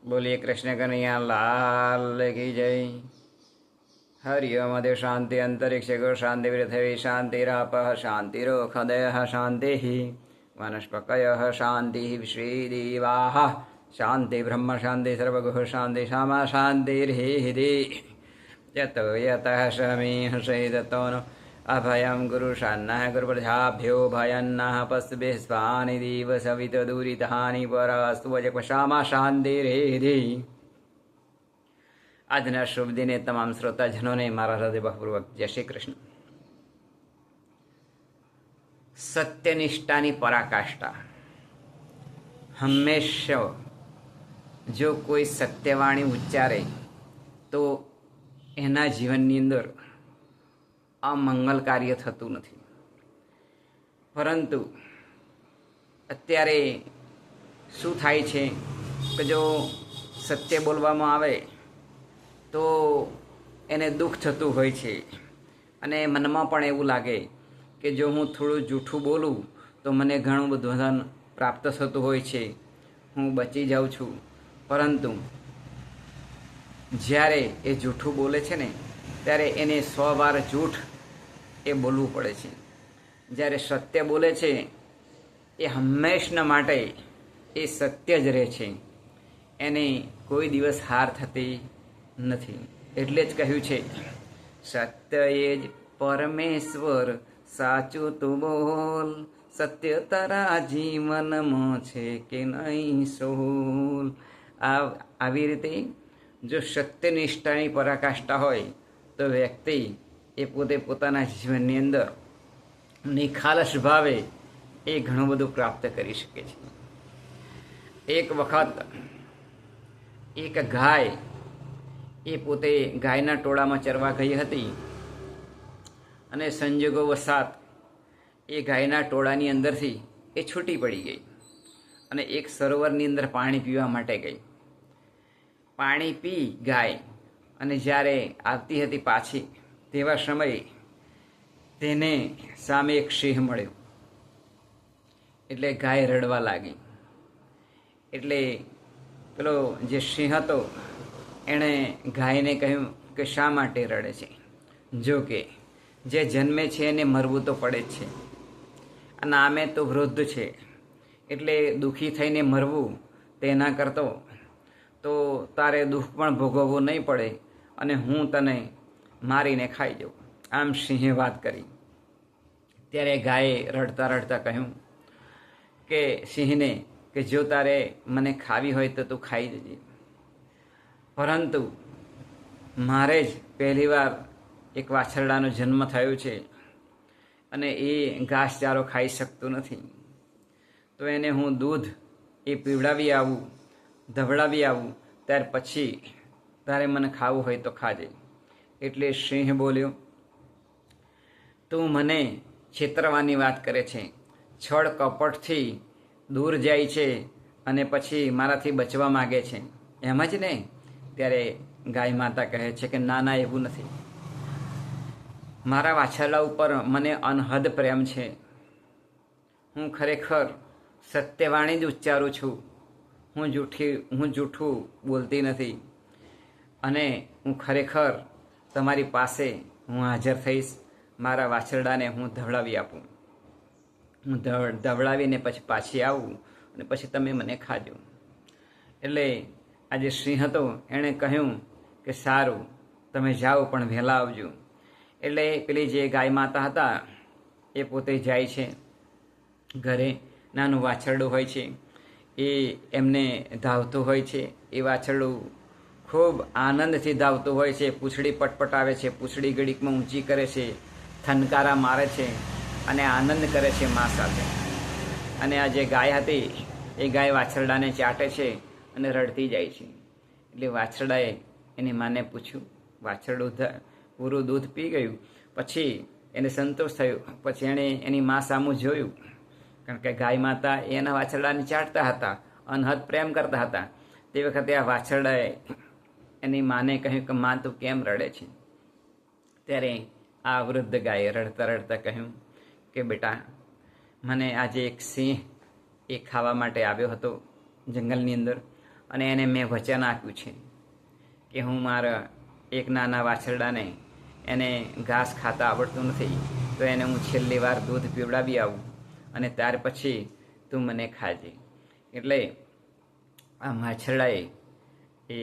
बोलिए कृष्ण कन्हैया लाल की जय। हरिओम अद्य शांति अंतरिक्ष गो शांति पृथ्वी शांतिरापः शांतिरोखदयः शान्तिः वनस्पतयः शान्तिः श्रीदेवाः शान्ति ब्रह्म शान्ति सर्वगुः शान्ति क्षमा शान्तिर्हिः यतो यतः शमीः शैदतो नो अभयं गुरुशान्नः गुरुप्रजाभ्यो भयन्नः पशुभिः स्वानि देव सवितदुरितानि परास्तु वजपशामा शांतिर्हिः। આજના શુભ દિને તમામ શ્રોતાજનોને મારા હૃદયપૂર્વક જય શ્રી કૃષ્ણ। સત્યનિષ્ઠાની પરાકાષ્ઠા। હંમેશા જો કોઈ સત્યવાણી ઉચ્ચારે તો એના જીવનની અંદર અમંગલ કાર્ય થતું નથી, પરંતુ અત્યારે શું થાય છે કે જો સત્ય બોલવામાં આવે તો એને દુઃખ થતું હોય છે અને મનમાં પણ એવું લાગે કે જો હું થોડું જૂઠું બોલું તો મને ઘણું બધું ધન પ્રાપ્ત થતું હોય છે, હું બચી જાઉં છું। પરંતુ જ્યારે એ જૂઠું બોલે છે ને ત્યારે એને 100 વાર જૂઠ એ બોલવું પડે છે। જ્યારે સત્ય બોલે છે એ હંમેશના માટે એ સત્ય જ રહે છે, એને કોઈ દિવસ હાર થતી નથી। એટલે જ કહ્યું છે સત્ય એ જ પરમેશ્વર સાચું તું બોલ, સત્ય તારા જીવનમાં છે કે નહીં સોલ। આવી રીતે જો સત્યનિષ્ઠાની પરાકાષ્ઠા હોય તો વ્યક્તિ એ પોતે પોતાના જીવનની અંદર નિખાલસ ભાવે એ ઘણું બધું પ્રાપ્ત કરી શકે છે। એક વખત એક ગાય એ પોતે ગાયના ટોળામાં ચરવા ગઈ હતી અને સંજોગો વસાત એ ગાયના ટોળાની અંદરથી એ છૂટી પડી ગઈ અને એક સરોવરની અંદર પાણી પીવા માટે ગઈ। પાણી પી ગાય અને જ્યારે આવતી હતી પાછી તેવા સમયે તેને સામે એક સિંહ મળ્યો, એટલે ગાય રડવા લાગી। એટલે પેલો જે સિંહ હતો એણે ગાયને કહ્યું કે શા માટે રડે છે? જો કે જે જન્મે છે એને મરવું તો પડે જ છે અને આમે તો વૃદ્ધ છે, એટલે દુઃખી થઈને મરવું તેના કરતો તો તારે દુઃખ પણ ભોગવવું નહીં પડે અને હું તને મારીને ખાઈ જાઉં। આમ સિંહે વાત કરી। ત્યારે ગાયે રડતા રડતા કહ્યું કે સિંહને કે જો તારે મને ખાવી હોય તો તું ખાઈ જજે, પરંતુ મારે જ પહેલીવાર એક વાછરડાનો જન્મ થયો છે અને એ ઘાસચારો ખાઈ શકતું નથી, તો એને હું દૂધ એ પીવડાવી આવું, ધવડાવી આવું, ત્યાર પછી તારે મને ખાવું હોય તો ખાજે। એટલે સિંહ બોલ્યો, તું મને છેતરવાની વાત કરે છે, છળ કપટથી દૂર જાય છે અને પછી મારાથી બચવા માગે છે, એમ જ ને? ત્યારે ગાય માતા કહે છે કે ના ના, એવું નથી, મારા વાછરડા ઉપર મને અનહદ પ્રેમ છે, હું ખરેખર સત્યવાણી જ ઉચ્ચારું છું, હું જૂઠું બોલતી નથી અને હું ખરેખર તમારી પાસે હું હાજર થઈશ, મારા વાછરડાને હું ધવડાવી આપું, હું ધવડાવીને પછી પાછી આવું અને પછી તમે મને ખાજો। એટલે આ જે સિંહ હતો એણે કહ્યું કે સારું, તમે જાઓ પણ વહેલા આવજો। એટલે પેલી જે ગાય માતા હતા એ પોતે જાય છે ઘરે, નાનું વાછરડું હોય છે એ એમને ધાવતું હોય છે, એ વાછરડું ખૂબ આનંદથી ધાવતું હોય છે, પૂંછડી પટપટાવે છે, પૂંછડી ઘડીકમાં ઊંચી કરે છે, થનકારા મારે છે અને આનંદ કરે છે મા સાથે। અને આ જે ગાય હતી એ ગાય વાછરડાને ચાટે છે અને રડતી જાય છે। એટલે વાછરડાએ એની માને પૂછ્યું, વાછરડું પૂરું દૂધ પી ગયું પછી એને સંતોષ થયો, પછી એણે એની મા સામું જોયું, કારણ કે ગાય માતા એના વાછરડાને ચાટતા હતા, અનહદ પ્રેમ કરતા હતા। તે વખતે આ વાછરડાએ એની માને કહ્યું કે મા તું કેમ રડે છે? ત્યારે આ વૃદ્ધ ગાયે રડતા રડતા કહ્યું કે બેટા, મને આજે એક સિંહ એ ખાવા માટે આવ્યો હતો જંગલની અંદર, અને એને મેં વચન આપ્યું છે કે હું મારા એક નાના વાછરડાને એને ઘાસ ખાતા આવડતું નથી, તો એને હું છેલ્લી વાર દૂધ પીવડાવી આવું અને ત્યાર પછી તું મને ખાજે. એટલે આ વાછરડાએ એ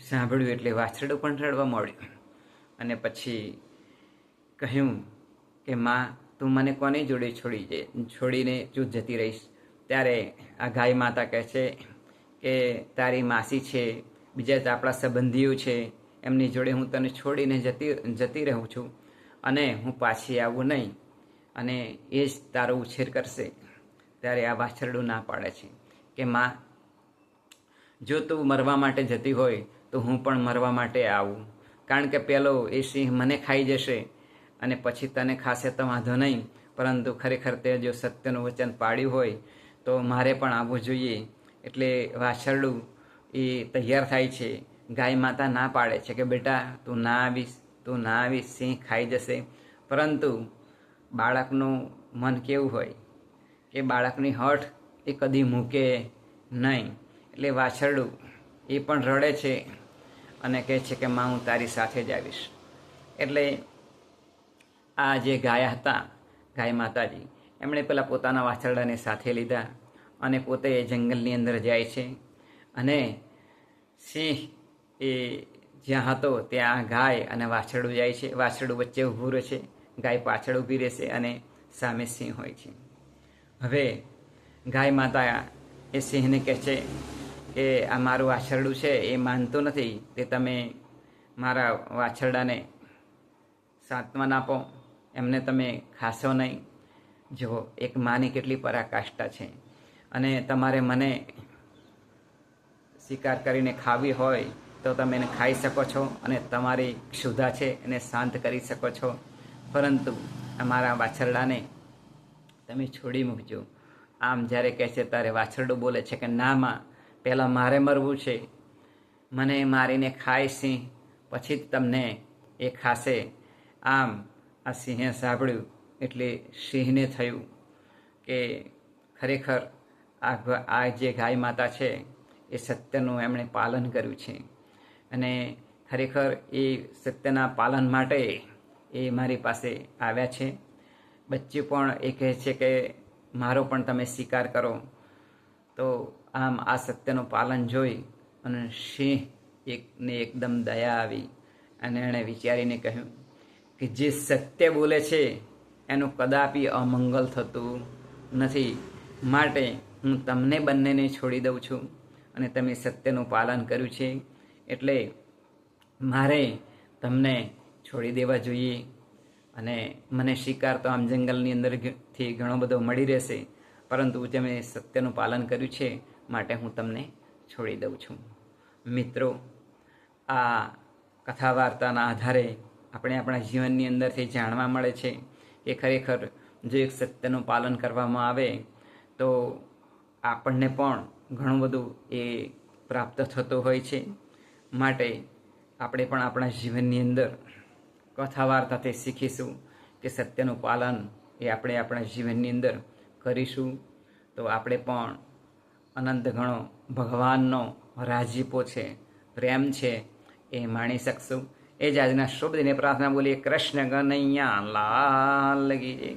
સાંભળ્યું એટલે વાછરડું પણ રડવા માંડ્યું અને પછી કહ્યું કે માં, તું મને કોની જોડે છોડીને તું જતી રહીશ? ત્યારે આ ગાય માતા કહે છે કે તારી માસી છે, બીજા આપણા સંબંધીઓ છે, એમની જોડે હું તને છોડીને જતી રહું છું અને હું પાછી આવું નહીં અને એ જ તારો ઉછેર કરશે. ત્યારે આ વાછરડું ના પાડે છે કે માં, જો તું મરવા માટે જતી હોય તો હું પણ મરવા માટે આવું, કારણ કે પેલો એ સિંહ મને ખાઈ જશે અને પછી તને ખાશે તો વાંધો નહીં, પરંતુ ખરેખર તે જો સત્યનું વચન પાડ્યું હોય તો મારે પણ આવવું જોઈએ. એટલે વાછરડું એ તૈયાર થાય છે. ગાય માતા ના પાડે છે કે બેટા તું ના આવીશ, સિંહ ખાઈ જશે. પરંતુ બાળકનું મન કેવું હોય કે બાળકની હઠ એ કદી મૂકે નહીં. એટલે વાછરડું એ પણ રડે છે અને કહે છે કે માં, હું તારી સાથે જ આવીશ. એટલે આ જે ગાય હતા, ગાય માતાજી, એમણે પેલા પોતાના વાછરડાને સાથે લીધા અને પોતે જંગલની અંદર જાય છે અને સિંહ એ જ્યાં હતો ત્યાં ગાય અને વાછરડું જાય છે. વાછરડું વચ્ચે ઊભું રહે છે, ગાય પાછળ ઊભી રહેશે અને સામે સિંહ હોય છે. હવે ગાય માતા એ સિંહને કહે છે કે આ મારું વાછરડું છે એ માનતું નથી, તે તમે મારા વાછરડાને સાંત્વન આપો, એમને તમે ખાશો નહીં. જુઓ, એક માની કેટલી પરાકાષ્ઠા છે. અને તમારે મને શિકાર કરીને ખાવી હોય તો તમે એને ખાઈ શકો છો અને તમારી ક્ષુધા છે એને શાંત કરી શકો છો, પરંતુ અમારા વાછરડાને તમે છોડી મૂકજો. આમ જ્યારે કહે છે ત્યારે વાછરડું બોલે છે કે ના માં, પહેલાં મારે મરવું છે, મને મારીને ખાય સિંહ, પછી જ તમને એ ખાશે. આમ આ સિંહે સાંભળ્યું એટલે સિંહને થયું કે ખરેખર આ જે ગાય માતા છે એ સત્યનું એમણે પાલન કર્યું છે અને ખરેખર એ સત્યના પાલન માટે એ મારી પાસે આવ્યા છે. બચ્ચું પણ એ કહે છે કે મારો પણ તમે સ્વીકાર કરો. તો આમ આ સત્યનું પાલન જોઈ અને સિંહ એકને એકદમ દયા આવી અને એણે વિચારીને કહ્યું કે જે સત્ય બોલે છે એનું કદાપી અમંગલ થતું નથી, માટે હું તમને બંનેને છોડી દઉં છું અને તમે સત્યનું પાલન કર્યું છે એટલે મારે તમને છોડી દેવા જોઈએ. અને મને શિકાર તો આમ જંગલની અંદરથી ઘણો બધો મળી રહેશે, પરંતુ તમે સત્યનું પાલન કર્યું છે માટે હું તમને છોડી દઉં છું. મિત્રો, આ કથા વાર્તાના આધારે આપણે આપણા જીવનની અંદરથી જાણવા મળે છે કે ખરેખર જો એક સત્યનું પાલન કરવામાં આવે તો આપણને પણ ઘણું બધું એ પ્રાપ્ત થતું હોય છે. માટે આપણે પણ આપણા જીવનની અંદર કથા વાર્તાથી શીખીશું કે સત્યનું પાલન એ આપણે આપણા જીવનની અંદર કરીશું તો આપણે પણ અનંત ઘણો ભગવાનનો રાજીપો છે, પ્રેમ છે એ માણી શકશું. એ જ આજના શુભ દિને પ્રાર્થના બોલીએ. કૃષ્ણ કનૈયા લાલ કી જય.